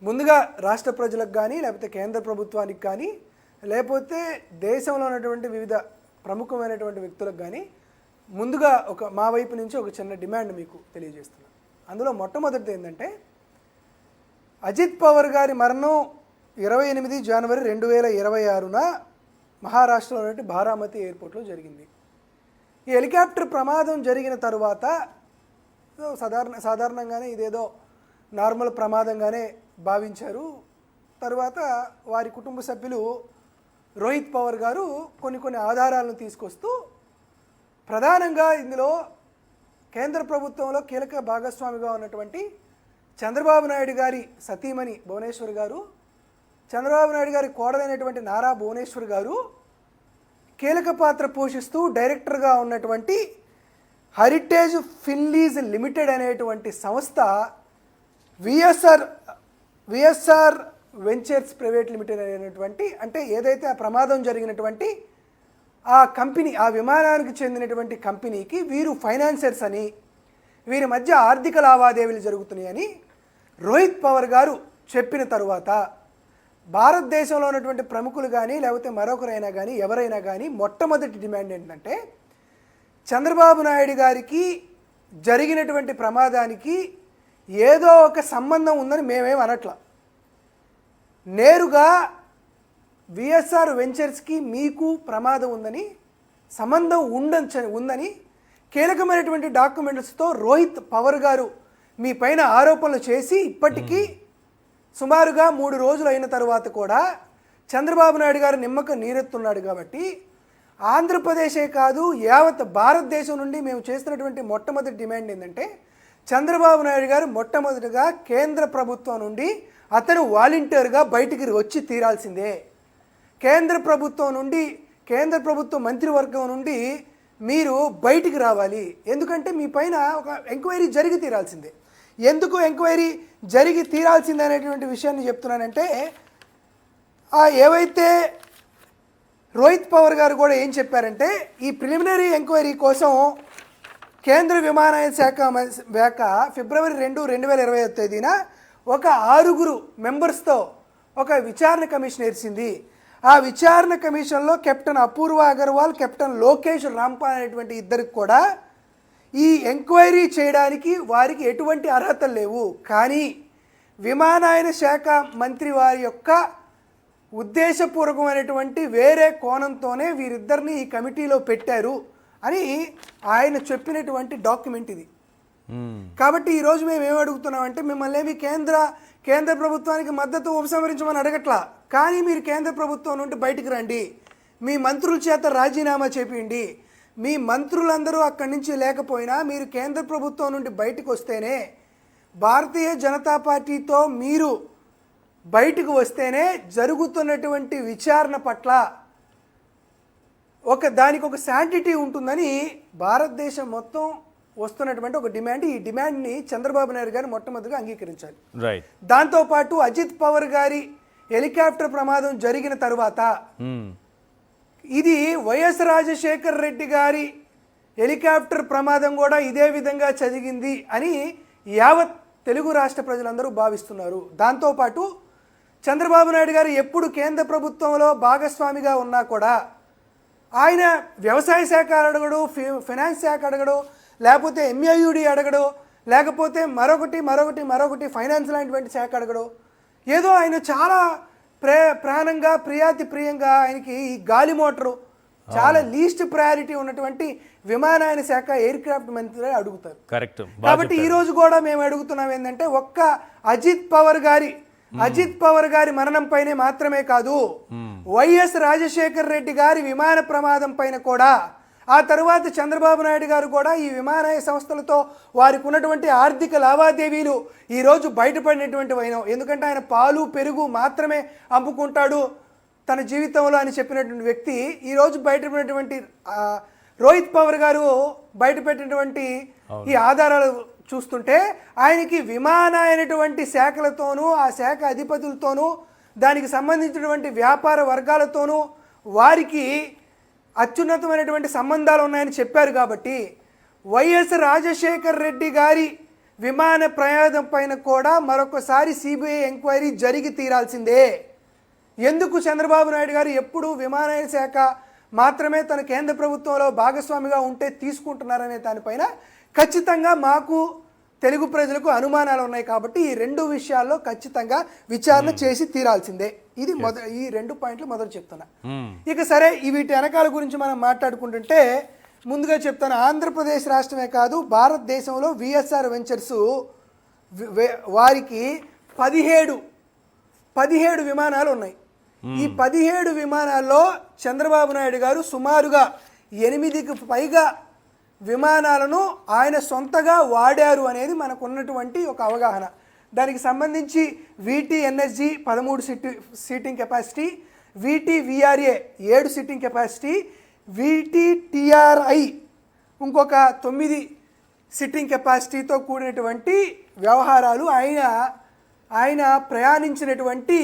ముందుగా రాష్ట్ర ప్రజలకు కానీ లేకపోతే కేంద్ర ప్రభుత్వానికి కానీ లేకపోతే దేశంలో ఉన్నటువంటి వివిధ ప్రముఖమైనటువంటి వ్యక్తులకు కానీ ముందుగా మా వైపు నుంచి ఒక చిన్న డిమాండ్ మీకు తెలియజేస్తున్నాను. అందులో మొట్టమొదటిది ఏంటంటే అజిత్ పవార్ గారి మరణం 28 జనవరి 2026న మహారాష్ట్రలోని బారామతి ఎయిర్పోర్ట్లో జరిగింది. ఈ హెలికాప్టర్ ప్రమాదం జరిగిన తర్వాత సాధారణంగానే ఇదేదో నార్మల్ ప్రమాదంగానే భావించారు. తర్వాత వారి కుటుంబ సభ్యులు రోహిత్ పవార్ గారు కొన్ని ఆధారాలను తీసుకొస్తూ ప్రధానంగా ఇందులో కేంద్ర ప్రభుత్వంలో కీలక భాగస్వామిగా ఉన్నటువంటి చంద్రబాబు నాయుడు గారి సతీమణి భువనేశ్వర్ గారు, చంద్రబాబు నాయుడు గారి కోడలైనటువంటి నారా భువనేశ్వర్ గారు కీలక పాత్ర పోషిస్తూ డైరెక్టర్గా ఉన్నటువంటి హెరిటేజ్ ఫిన్లీజ్ లిమిటెడ్ అనేటువంటి సంస్థ విఎస్ఆర్ వెంచర్స్ ప్రైవేట్ లిమిటెడ్ అనేటువంటి, అంటే ఏదైతే ఆ ప్రమాదం జరిగినటువంటి ఆ కంపెనీ, ఆ విమానానికి చెందినటువంటి కంపెనీకి వీరు ఫైనాన్సర్స్ అని, వీరి మధ్య ఆర్థిక లావాదేవీలు జరుగుతున్నాయని రోహిత్ పవార్ గారు చెప్పిన తరువాత భారతదేశంలో ఉన్నటువంటి ప్రముఖులు కానీ లేకపోతే మరొకరైనా కానీ ఎవరైనా కానీ మొట్టమొదటి డిమాండ్ ఏంటంటే చంద్రబాబు నాయుడు గారికి జరిగినటువంటి ప్రమాదానికి ఏదో ఒక సంబంధం ఉందని మేమేం అనట్లా. నేరుగా విఎస్ఆర్ వెంచర్స్కి మీకు ప్రమాదం ఉందని, సంబంధం ఉందని కీలకమైనటువంటి డాక్యుమెంట్స్తో రోహిత్ పవార్ గారు మీ పైన ఆరోపణలు చేసి ఇప్పటికీ సుమారుగా 3 రోజులు అయిన తర్వాత కూడా చంద్రబాబు నాయుడు గారు నిమ్మక నీరెత్తున్నాడు. కాబట్టి ఆంధ్రప్రదేశే కాదు యావత్ భారతదేశం నుండి మేము చేస్తున్నటువంటి మొట్టమొదటి డిమాండ్ ఏంటంటే చంద్రబాబు నాయుడు గారు మొట్టమొదటిగా కేంద్ర ప్రభుత్వం నుండి అతను వాలంటీర్గా బయటికి వచ్చి తీరాల్సిందే. కేంద్ర ప్రభుత్వం మంత్రివర్గం నుండి మీరు బయటికి రావాలి. ఎందుకంటే మీ పైన ఒక ఎంక్వైరీ జరిగి తీరాల్సిందే. ఎందుకు ఎంక్వైరీ జరిగి తీరాల్సిందే అనేటువంటి విషయాన్ని చెప్తున్నానంటే ఏవైతే రోహిత్ పవార్ గారు కూడా ఏం చెప్పారంటే ఈ ప్రిలిమినరీ ఎంక్వైరీ కోసం కేంద్ర విమానయాన శాఖ ఫిబ్రవరి 2, 2021 తేదీన ఒక 6 మెంబర్స్తో ఒక విచారణ కమిషన్ వేసింది. ఆ విచారణ కమిషన్లో కెప్టెన్ అపూర్వ అగర్వాల్, కెప్టెన్ లోకేష్ రాంపాల్ అనేటువంటి ఇద్దరికి కూడా ఈ ఎంక్వైరీ చేయడానికి వారికి ఎటువంటి అర్హతలు లేవు. కానీ విమానయాన శాఖ మంత్రి వారి యొక్క ఉద్దేశపూర్వకమైనటువంటి వేరే కోణంతోనే వీరిద్దరిని ఈ కమిటీలో పెట్టారు అని ఆయన చెప్పినటువంటి డాక్యుమెంట్ ఇది. కాబట్టి ఈరోజు మేము ఏమడుగుతున్నామంటే మిమ్మల్ని ఏమి కేంద్ర ప్రభుత్వానికి మద్దతు ఉపసంహరించమని అడగట్లా. కానీ మీరు కేంద్ర ప్రభుత్వం నుండి బయటికి రండి, మీ మంత్రుల చేత రాజీనామా చేపియండి. మీ మంత్రులందరూ అక్కడి నుంచి లేకపోయినా మీరు కేంద్ర ప్రభుత్వం నుండి బయటకు వస్తేనే, భారతీయ జనతా పార్టీతో మీరు బయటకు వస్తేనే జరుగుతున్నటువంటి విచారణ పట్ల దానికి ఒక శాంటిటీ ఉంటుందని భారతదేశం మొత్తం వస్తున్నటువంటి ఒక డిమాండ్. ఈ డిమాండ్ని చంద్రబాబు నాయుడు గారు మొట్టమొదటిగా అంగీకరించాలి. దాంతోపాటు అజిత్ పవార్ గారి హెలికాప్టర్ ప్రమాదం జరిగిన తర్వాత ఇది వైఎస్ రాజశేఖర్ రెడ్డి గారి హెలికాప్టర్ ప్రమాదం కూడా ఇదే విధంగా జరిగింది అని యావత్ తెలుగు రాష్ట్ర ప్రజలందరూ భావిస్తున్నారు. దాంతోపాటు చంద్రబాబు నాయుడు గారు ఎప్పుడు కేంద్ర ప్రభుత్వంలో భాగస్వామిగా ఉన్నా కూడా ఆయన వ్యవసాయ శాఖ అడగడు, ఫైనాన్స్ శాఖ అడగడు, లేకపోతే ఎంఐయుడి అడగడు, లేకపోతే మరొకటి ఫైనాన్స్ లాంటి శాఖ అడగడు. ఏదో ఆయన చాలా ప్రాణంగా ప్రియంగా ఆయనకి ఈ గాలి మోటారు చాలా లీస్ట్ ప్రయారిటీ ఉన్నటువంటి విమానయాన శాఖ ఎయిర్ క్రాఫ్ట్ మంత్రి అడుగుతారు. కరెక్ట్. కాబట్టి ఈ రోజు కూడా మేము అడుగుతున్నాం ఏంటంటే ఒక్క అజిత్ పవార్ గారి మరణం పైనే మాత్రమే కాదు, వైఎస్ రాజశేఖర్ రెడ్డి గారి విమాన ప్రమాదం పైన కూడా, ఆ తర్వాత చంద్రబాబు నాయుడు గారు కూడా ఈ విమానయాన సంస్థలతో వారికి ఉన్నటువంటి ఆర్థిక లావాదేవీలు ఈరోజు బయటపడినటువంటి వైనం. ఎందుకంటే ఆయన పాలు పెరుగు మాత్రమే అమ్ముకుంటాడు తన జీవితంలో అని చెప్పినటువంటి వ్యక్తి ఈరోజు బయటపడినటువంటి రోహిత్ పవార్ గారు బయటపెట్టినటువంటి ఈ ఆధారాలు చూస్తుంటే ఆయనకి విమానమైనటువంటి శాఖలతోనూ ఆ శాఖ అధిపతులతోనూ దానికి సంబంధించినటువంటి వ్యాపార వర్గాలతోనూ వారికి అత్యున్నతమైనటువంటి సంబంధాలు ఉన్నాయని చెప్పారు. కాబట్టి వైఎస్ రాజశేఖర్ రెడ్డి గారి విమాన ప్రమాదం పైన కూడా మరొకసారి సిబిఐ ఎంక్వైరీ జరిగి తీరాల్సిందే. ఎందుకు చంద్రబాబు నాయుడు గారు ఎప్పుడు విమానయాన శాఖ మాత్రమే తన కేంద్ర ప్రభుత్వంలో భాగస్వామిగా ఉంటే తీసుకుంటున్నారనే దానిపైన ఖచ్చితంగా మాకు తెలుగు ప్రజలకు అనుమానాలు ఉన్నాయి. కాబట్టి ఈ 2 విషయాల్లో ఖచ్చితంగా విచారణ చేసి తీరాల్సిందే. ఇది ఈ 2 పాయింట్లు మొదలు చెప్తున్నా. ఇక సరే, వీటి వెనకాల గురించి మనం మాట్లాడుకుంటుంటే ముందుగా చెప్తాను, ఆంధ్రప్రదేశ్ రాష్ట్రమే కాదు భారతదేశంలో విఎస్ఆర్ వెంచర్స్ వారికి 17 విమానాలు ఉన్నాయి. ఈ 17 విమానాల్లో చంద్రబాబు నాయుడు గారు సుమారుగా 8కి పైగా విమానాలను ఆయన సొంతగా వాడారు అనేది మనకు ఉన్నటువంటి ఒక అవగాహన. దానికి సంబంధించి వీటీ NSG 13 seating capacity, వీటీ VRA 7 seating capacity, వీటీ TRI ఇంకొక 9 సిట్టింగ్ కెపాసిటీతో కూడినటువంటి వ్యవహారాలు ఆయన ప్రయాణించినటువంటి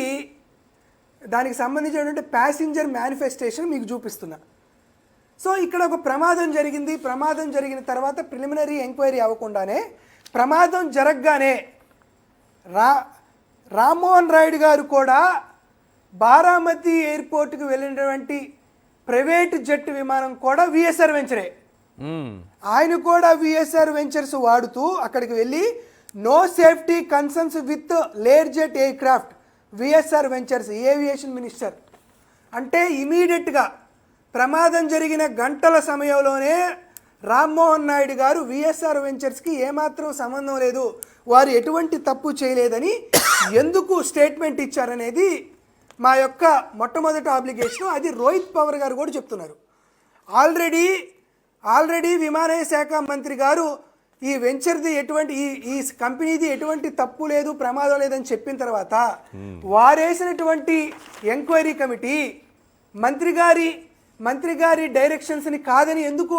దానికి సంబంధించినటువంటి ప్యాసింజర్ మేనిఫెస్టేషన్ మీకు చూపిస్తున్నా. సో ఇక్కడ ఒక ప్రమాదం జరిగింది. ప్రమాదం జరిగిన తర్వాత ప్రిలిమినరీ ఎంక్వైరీ అవ్వకుండానే ప్రమాదం జరగగానే రామ్మోహన్ రాయుడు గారు కూడా బారామతి ఎయిర్పోర్ట్కి వెళ్ళినటువంటి ప్రైవేట్ జెట్ విమానం కూడా విఎస్ఆర్ వెంచరే. ఆయన కూడా విఎస్ఆర్ వెంచర్స్ వాడుతూ అక్కడికి వెళ్ళి no safety concerns with Learjet aircraft VSR ventures aviation minister అంటే ఇమీడియట్గా ప్రమాదం జరిగిన గంటల సమయంలోనే రామ్మోహన్ నాయుడు గారు విఎస్ఆర్ వెంచర్స్కి ఏమాత్రం సంబంధం లేదు, వారు ఎటువంటి తప్పు చేయలేదని ఎందుకు స్టేట్మెంట్ ఇచ్చారనేది మా యొక్క మొట్టమొదటి ఆబ్లిగేషన్. అది రోహిత్ పవార్ గారు కూడా చెప్తున్నారు. ఆల్రెడీ విమానయాన శాఖ మంత్రి గారు ఈ వెంచర్ది ఎటువంటి ఈ కంపెనీది ఎటువంటి తప్పు లేదు, ప్రమాదం లేదని చెప్పిన తర్వాత వారేసినటువంటి ఎంక్వైరీ కమిటీ మంత్రి గారి డైరెక్షన్స్ని కాదని ఎందుకు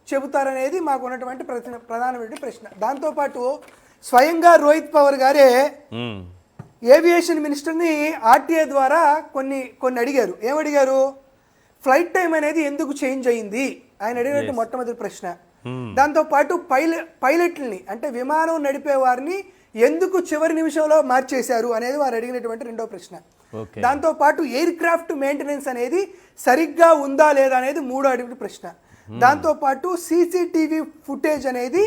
చెబుతారనేది మాకు ఉన్నటువంటి ప్రధానమైన ప్రశ్న. దాంతోపాటు స్వయంగా రోహిత్ పవార్ గారే ఏవియేషన్ మినిస్టర్ని ఆర్టీఏ ద్వారా కొన్ని అడిగారు. ఏమడిగారు? ఫ్లైట్ టైం అనేది ఎందుకు చేంజ్ అయ్యింది ఆయన అడిగినట్టు మొట్టమొదటి ప్రశ్న. దాంతోపాటు పైలట్లని అంటే విమానం నడిపే వారిని ఎందుకు చివరి నిమిషంలో మార్చేశారు అనేది వారు అడిగినటువంటి రెండో ప్రశ్న. దాంతోపాటు ఎయిర్ క్రాఫ్ట్ మెయింటెనెన్స్ అనేది సరిగ్గా ఉందా లేదా అనేది మూడో అడిగిన ప్రశ్న. దాంతోపాటు సీసీటీవీ ఫుటేజ్ అనేది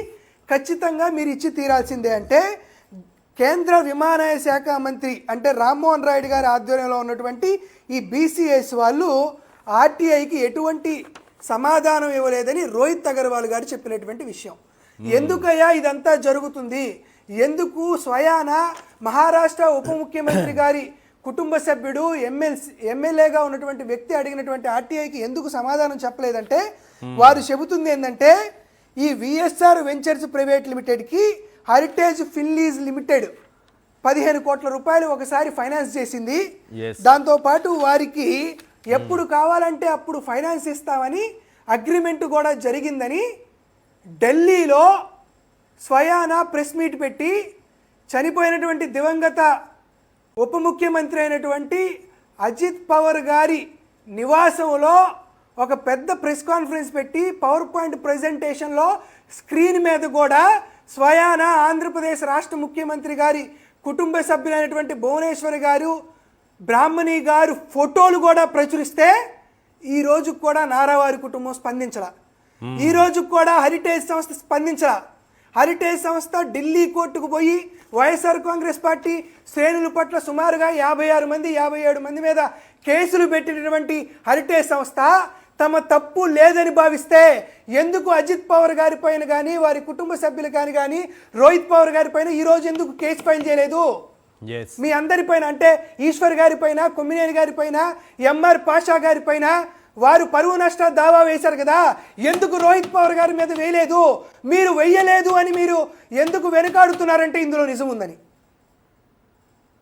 ఖచ్చితంగా మీరు ఇచ్చి తీరాల్సిందే. అంటే కేంద్ర విమానయాన శాఖ మంత్రి అంటే రామ్మోహన్ రాయుడు గారి ఆధ్వర్యంలో ఉన్నటువంటి ఈ బీసీఎస్ వాళ్ళు ఆర్టీఐకి ఎటువంటి సమాధానం ఇవ్వలేదని రోహిత్ అగర్వాల్ గారు చెప్పినటువంటి విషయం. ఎందుకయ్యా ఇదంతా జరుగుతుంది, ఎందుకు స్వయాన మహారాష్ట్ర ఉప ముఖ్యమంత్రి గారి కుటుంబ సభ్యుడు ఎమ్మెల్యేగా ఉన్నటువంటి వ్యక్తి అడిగినటువంటి ఆర్టీఐకి ఎందుకు సమాధానం చెప్పలేదంటే వారు చెబుతుంది ఏంటంటే ఈ విఎస్ఆర్ వెంచర్స్ ప్రైవేట్ లిమిటెడ్కి హెరిటేజ్ ఫిన్లీజ్ లిమిటెడ్ 15 కోట్ల రూపాయలు ఒకసారి ఫైనాన్స్ చేసింది. దాంతోపాటు వారికి ఎప్పుడు కావాలంటే అప్పుడు ఫైనాన్స్ ఇస్తామని అగ్రిమెంట్ కూడా జరిగిందని ఢిల్లీలో స్వయాన ప్రెస్ మీట్ పెట్టి చనిపోయినటువంటి దివంగత ఉప ముఖ్యమంత్రి అయినటువంటి అజిత్ పవార్ గారి నివాసంలో ఒక పెద్ద ప్రెస్ కాన్ఫరెన్స్ పెట్టి పవర్ పాయింట్ ప్రజెంటేషన్లో స్క్రీన్ మీద కూడా స్వయాన ఆంధ్రప్రదేశ్ రాష్ట్ర ముఖ్యమంత్రి గారి కుటుంబ సభ్యులైనటువంటి భువనేశ్వరి గారు, బ్రాహ్మణి గారు ఫోటోలు కూడా ప్రచురిస్తే ఈ రోజు కూడా నారావారి కుటుంబం స్పందించలా, ఈ రోజు కూడా హెరిటేజ్ సంస్థ స్పందించలా. హెరిటేజ్ సంస్థ ఢిల్లీ కోర్టుకు పోయి వైఎస్ఆర్ కాంగ్రెస్ పార్టీ శ్రేణుల పట్ల సుమారుగా 57 మంది మీద కేసులు పెట్టినటువంటి హెరిటేజ్ సంస్థ తమ తప్పు లేదని భావిస్తే ఎందుకు అజిత్ పవార్ గారి పైన కానీ వారి కుటుంబ సభ్యులు కానీ రోహిత్ పవార్ గారి పైన ఈరోజు ఎందుకు కేసు ఫైల్ చేయలేదు? మీ అందరిపైన అంటే ఈశ్వర్ గారి పైన, కొమ్మినేని గారి పైన, ఎంఆర్ పాషా గారి పైన వారు పరువు నష్ట దావా వేశారు కదా, ఎందుకు రోహిత్ పవార్ గారి మీద వేయలేదు? మీరు వెయ్యలేదు అని మీరు ఎందుకు వెనుకాడుతున్నారంటే ఇందులో నిజం ఉందని.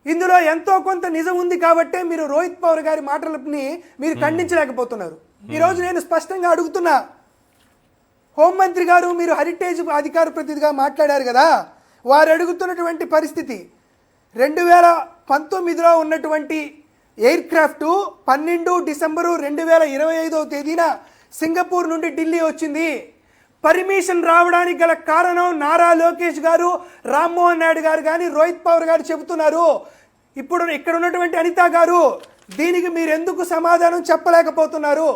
ఇందులో ఎంతో కొంత నిజం ఉంది కాబట్టే మీరు రోహిత్ పవార్ గారి మాటలని మీరు ఖండించలేకపోతున్నారు. ఈరోజు నేను స్పష్టంగా అడుగుతున్నా, హోంమంత్రి గారు మీరు హెరిటేజ్ అధికార ప్రతినిధిగా మాట్లాడారు కదా, వారు అడుగుతున్నటువంటి పరిస్థితి 2019లో ఉన్నటువంటి ఎయిర్ క్రాఫ్ట్ 12 డిసెంబరు 2025 తేదీన సింగపూర్ నుండి ఢిల్లీ వచ్చింది. పర్మిషన్ రావడానికి గల కారణం నారా లోకేష్ గారు, రామ్మోహన్ నాయుడు గారు కానీ, రోహిత్ పవార్ గారు చెబుతున్నారు. ఇప్పుడు ఇక్కడ ఉన్నటువంటి అనిత గారు దీనికి మీరు ఎందుకు సమాధానం చెప్పలేకపోతున్నారు?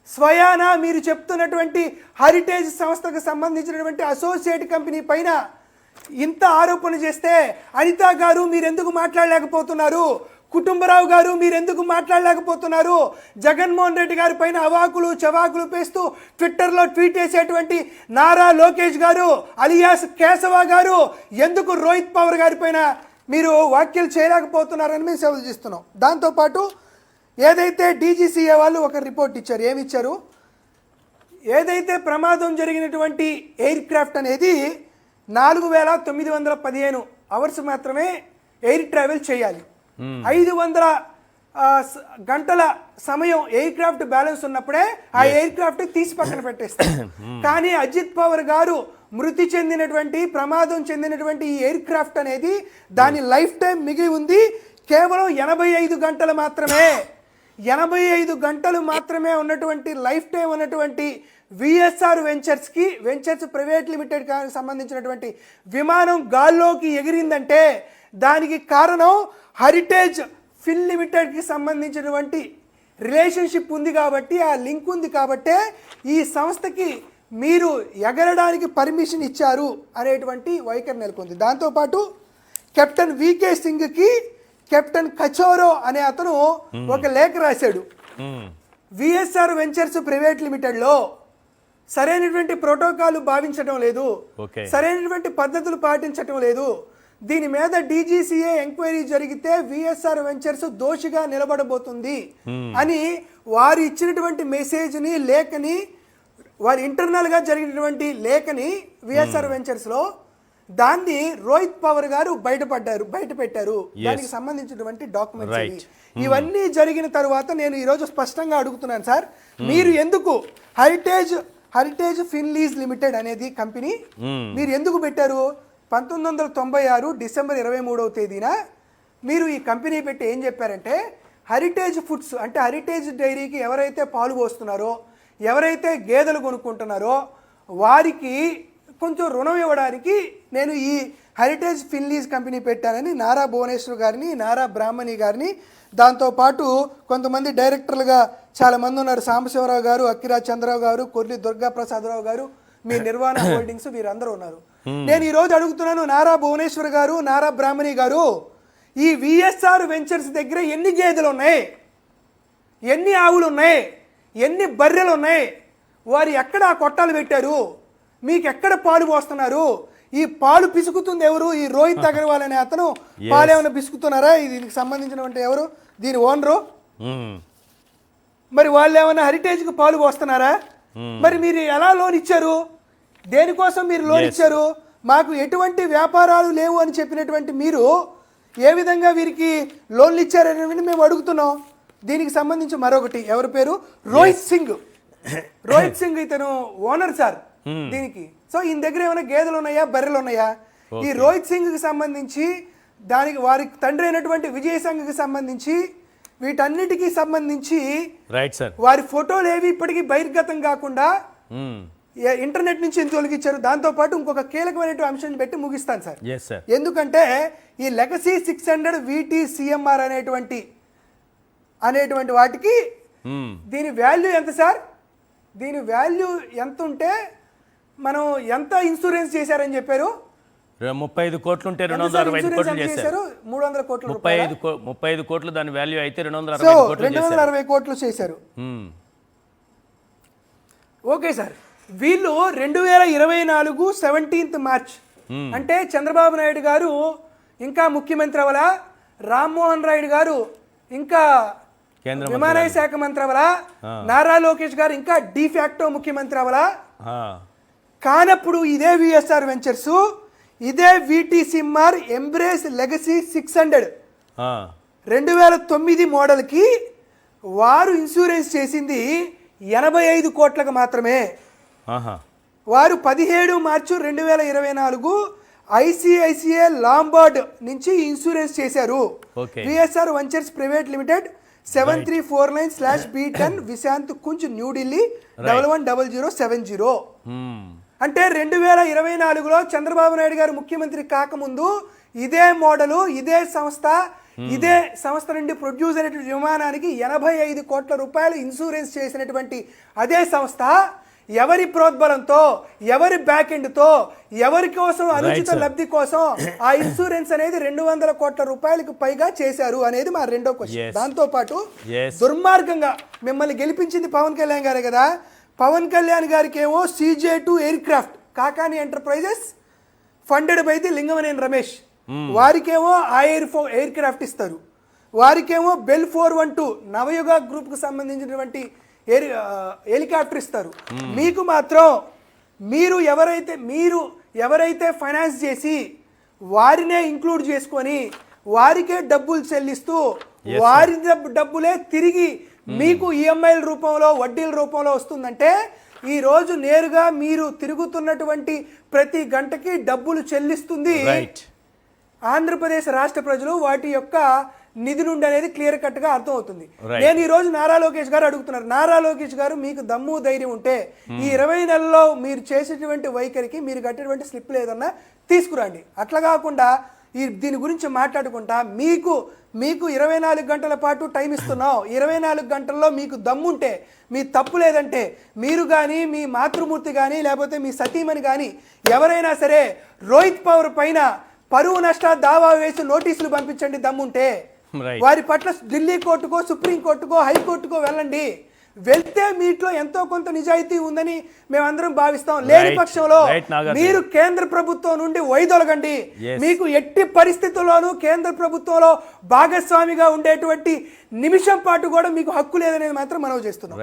స్వయానా మీరు చెప్తున్నటువంటి హెరిటేజ్ సంస్థకు సంబంధించినటువంటి అసోసియేట్ కంపెనీ పైన ఇంత ఆరోపణ చేస్తే అనిత గారు మీరు ఎందుకు మాట్లాడలేకపోతున్నారు? కుటుంబరావు గారు మీరు ఎందుకు మాట్లాడలేకపోతున్నారు? జగన్మోహన్ రెడ్డి గారి పైన అవాకులు చవాకులు పేస్తూ ట్విట్టర్లో ట్వీట్ చేసేటువంటి నారా లోకేష్ గారు అలియాస్ కేశవ గారు ఎందుకు రోహిత్ పవార్ గారి పైన మీరు వ్యాఖ్యలు చేయలేకపోతున్నారని మేము సేవలు చేస్తున్నాం. దాంతోపాటు ఏదైతే డీజీసీఏ వాళ్ళు ఒక రిపోర్ట్ ఇచ్చారు, ఏమిచ్చారు? ఏదైతే ప్రమాదం జరిగినటువంటి ఎయిర్ క్రాఫ్ట్ అనేది 4915 అవర్స్ మాత్రమే ఎయిర్ ట్రావెల్ చేయాలి. 500 గంటల సమయం ఎయిర్ క్రాఫ్ట్ బ్యాలెన్స్ ఉన్నప్పుడే ఆ ఎయిర్ క్రాఫ్ట్ తీసి పక్కన పెట్టేస్తారు. కానీ అజిత్ పవార్ గారు మృతి చెందినటువంటి, ప్రమాదం చెందినటువంటి ఈ ఎయిర్ క్రాఫ్ట్ అనేది దాని లైఫ్ టైం మిగిలి ఉంది కేవలం 85 గంటలు మాత్రమే. 85 గంటలు మాత్రమే ఉన్నటువంటి లైఫ్ టైం ఉన్నటువంటి విఎస్ఆర్ వెంచర్స్ ప్రైవేట్ లిమిటెడ్ సంబంధించినటువంటి విమానం గాల్లోకి ఎగిరిందంటే దానికి కారణం హెరిటేజ్ ఫిన్ లిమిటెడ్కి సంబంధించినటువంటి రిలేషన్షిప్ ఉంది కాబట్టి, ఆ లింక్ ఉంది కాబట్టే ఈ సంస్థకి మీరు ఎగరడానికి పర్మిషన్ ఇచ్చారు అనేటువంటి వైఖరి నెలకొంది. దాంతోపాటు కెప్టెన్ వికే సింగ్కి కెప్టెన్ కచోరో అనే అతను ఒక లేఖ రాశాడు. విఎస్ఆర్ వెంచర్స్ ప్రైవేట్ లిమిటెడ్లో సరైనటువంటి ప్రోటోకాల్ భావించడం లేదు, సరైనటువంటి పద్ధతులు పాటించడం లేదు. దీని మీద డీజీసీఏ ఎంక్వైరీ జరిగితే విఎస్ఆర్ వెంచర్స్ దోషిగా నిలబడబోతుంది అని వారు ఇచ్చినటువంటి మెసేజ్ని, లేఖని, వారి ఇంటర్నల్గా జరిగినటువంటి లేఖని విఎస్ఆర్ వెంచర్స్లో దాన్ని రోహిత్ పవార్ గారు బయట పెట్టారు. దానికి సంబంధించినటువంటి డాక్యుమెంట్స్ ఇవన్నీ జరిగిన తర్వాత నేను ఈరోజు స్పష్టంగా అడుగుతున్నాను సార్, మీరు ఎందుకు హెరిటేజ్ ఫిన్లీజ్ లిమిటెడ్ అనేది కంపెనీ మీరు ఎందుకు పెట్టారు? 1996 డిసెంబర్ 23వ తేదీన మీరు ఈ కంపెనీ పెట్టి ఏం చెప్పారంటే, హెరిటేజ్ ఫుడ్స్ అంటే హెరిటేజ్ డైరీకి ఎవరైతే పాలు పోస్తున్నారో, ఎవరైతే గేదెలు కొనుక్కుంటున్నారో వారికి కొంచెం రుణం ఇవ్వడానికి నేను ఈ హెరిటేజ్ ఫిన్లీజ్ కంపెనీ పెట్టానని నారా భువనేశ్వర్ గారిని, నారా బ్రాహ్మణి గారిని, దాంతోపాటు కొంతమంది డైరెక్టర్లుగా చాలామంది ఉన్నారు, సాంబశివరావు గారు, అక్కిరాజ్ చంద్రరావు గారు, కొర్లి దుర్గాప్రసాదరావు గారు, మీ నిర్వాణ హోల్డింగ్స్ వీరందరూ ఉన్నారు. నేను ఈరోజు అడుగుతున్నాను, నారా భువనేశ్వర్ గారు, నారా బ్రాహ్మణి గారు, ఈ విఎస్ఆర్ వెంచర్స్ దగ్గర ఎన్ని గేదెలు ఉన్నాయి, ఎన్ని ఆవులు ఉన్నాయి, ఎన్ని బర్రెలు ఉన్నాయి, వారు ఎక్కడ ఆ కొట్టాలు పెట్టారు, మీకు ఎక్కడ పాలు పోస్తున్నారు, ఈ పాలు పిసుకుతుంది ఎవరు? ఈ రోహిత్ అగర్వాల్ అనే అతను పాలు ఏమైనా పిసుకుతున్నారా? దీనికి సంబంధించినటువంటి ఎవరు దీని ఓనరు? మరి వాళ్ళు ఏమైనా హెరిటేజ్కి పాలు పోస్తున్నారా? మరి మీరు ఎలా లోన్ ఇచ్చారు? దేనికోసం మీరు లోన్ ఇచ్చారు? మాకు ఎటువంటి వ్యాపారాలు లేవు అని చెప్పినటువంటి మీరు ఏ విధంగా వీరికి లోన్లు ఇచ్చారని మేము అడుగుతున్నాం. దీనికి సంబంధించి మరొకటి, ఎవరి పేరు? రోహిత్ సింగ్ ఇతను ఓనర్ సార్ దీనికి. సో ఈయన దగ్గర ఏమైనా గేదెలు ఉన్నాయా, బర్రెలు ఉన్నాయా? ఈ రోహిత్ సింగ్కి సంబంధించి, దానికి వారి తండ్రి అయినటువంటి విజయ్ సింగ్కి సంబంధించి, వీటన్నిటికీ సంబంధించి వారి ఫోటోలు ఏవి ఇప్పటికీ బహిర్గతం కాకుండా ఇంటర్నెట్ నుంచి ఎందుకు తొలగించారు? దాంతోపాటు ఇంకొక కీలకమైన అంశాన్ని పెట్టి ముగిస్తాను సార్. ఎందుకంటే ఈ లెగసీ 600 VT-CMR అనేటువంటి వాటికి దీని వాల్యూ ఎంత సార్? దీని వాల్యూ ఎంత ఉంటే మనం ఎంత ఇన్సూరెన్స్ చేశారని చెప్పారు? 35 కోట్లు ఉంటే 265 కోట్లు చేశారు. 300 కోట్లు, 35 కోట్లు దాని వాల్యూ అయితే 260 కోట్లు చేశారు. ఓకే సార్, వీళ్ళు 2024 17th మార్చ్ అంటే చంద్రబాబు నాయుడు గారు ఇంకా ముఖ్యమంత్రి అవలా, రామ్మోహన్ నాయుడు గారు ఇంకా విమానయాన శాఖ మంత్రి అవలా, నారా లోకేష్ గారు ఇంకా డిఫాక్టో ముఖ్యమంత్రి అవలా, కానప్పుడు ఇదే విఎస్ఆర్ వెంచర్స్, ఇదే VT-CMR ఎంబ్రేస్ లెగసీ 600 2009 మోడల్కి వారు ఇన్సూరెన్స్ చేసింది 85 కోట్లకు మాత్రమే. వారు 17 మార్చి 2024 ICICI లాంబార్డ్ నుంచి ఇన్సూరెన్స్ చేశారు. VSR ventures private limited 7349/B10 Vishant Kunj New Delhi 110070. అంటే 2024లో చంద్రబాబు నాయుడు గారు ముఖ్యమంత్రి కాకముందు ఇదే మోడలు, ఇదే సంస్థ నుండి ప్రొడ్యూస్ అయినటువంటి విమానానికి 85 కోట్ల రూపాయలు ఇన్సూరెన్స్ చేసినటువంటి అదే సంస్థ ఎవరి ప్రోద్బలంతో, ఎవరి బ్యాక్ ఎండ్తో, ఎవరి కోసం అనుచిత లబ్ధి కోసం ఆ ఇన్సూరెన్స్ అనేది 200 కోట్ల రూపాయలకు పైగా చేశారు అనేది మా రెండో క్వశ్చన్. దాంతో పాటు దుర్మార్గంగా మిమ్మల్ని గెలిపించింది పవన్ కళ్యాణ్ గారే కదా. పవన్ కళ్యాణ్ గారికి ఏమో CJ2 aircraft Kakani enterprises funded by the Lingamaneni Ramesh, వారికేమో ఎయిర్ క్రాఫ్ట్ ఇస్తారు. వారికేమో బెల్ 412 నవయుగ గ్రూప్కు సంబంధించినటువంటి హెలికాప్టర్ ఇస్తారు. మీకు మాత్రం మీరు ఎవరైతే ఫైనాన్స్ చేసి వారినే ఇంక్లూడ్ చేసుకొని వారికే డబ్బులు చెల్లిస్తూ వారి డబ్బులే తిరిగి మీకు ఈఎంఐల రూపంలో, వడ్డీల రూపంలో వస్తుందంటే ఈ రోజు నేరుగా మీరు తిరుగుతున్నటువంటి ప్రతి గంటకి డబ్బులు చెల్లిస్తుంది ఆంధ్రప్రదేశ్ రాష్ట్ర ప్రజలు. వాటి యొక్క నిధి నుండి అనేది క్లియర్ కట్ గా అర్థం అవుతుంది. నేను ఈ రోజు నారా లోకేష్ గారు అడుగుతున్నారు, నారా లోకేష్ గారు మీకు దమ్ము ధైర్యం ఉంటే ఈ 20 నెలల్లో మీరు చేసేటువంటి వైఖరికి మీరు కట్టేటువంటి స్లిప్ లేదన్నా తీసుకురండి. అట్లా కాకుండా దీని గురించి మాట్లాడుకుంటా మీకు 24 గంటల పాటు టైం ఇస్తున్నాం. 24 గంటల్లో మీకు దమ్ముంటే, మీ తప్పు లేదంటే మీరు కానీ, మీ మాతృమూర్తి కానీ, లేకపోతే మీ సతీమణి కానీ ఎవరైనా సరే రోహిత్ పవర్ పైన పరువు నష్ట దావా వేసి నోటీసులు పంపించండి దమ్ముంటే. వారి పట్ల ఢిల్లీ కోర్టుకో, సుప్రీం కోర్టుకో, హైకోర్టుకో వెళ్ళండి. వెళ్తే మీట్లో ఎంతో కొంత నిజాయితీ ఉందని మేమందరం భావిస్తాం. లేని పక్షంలో మీరు కేంద్ర ప్రభుత్వం నుండి వైదొలగండి. మీకు ఎట్టి పరిస్థితుల్లోనూ కేంద్ర ప్రభుత్వంలో భాగస్వామిగా ఉండేటువంటి నిమిషం పాటు కూడా మీకు హక్కు లేదనేది మాత్రం మనవి చేస్తున్నాం.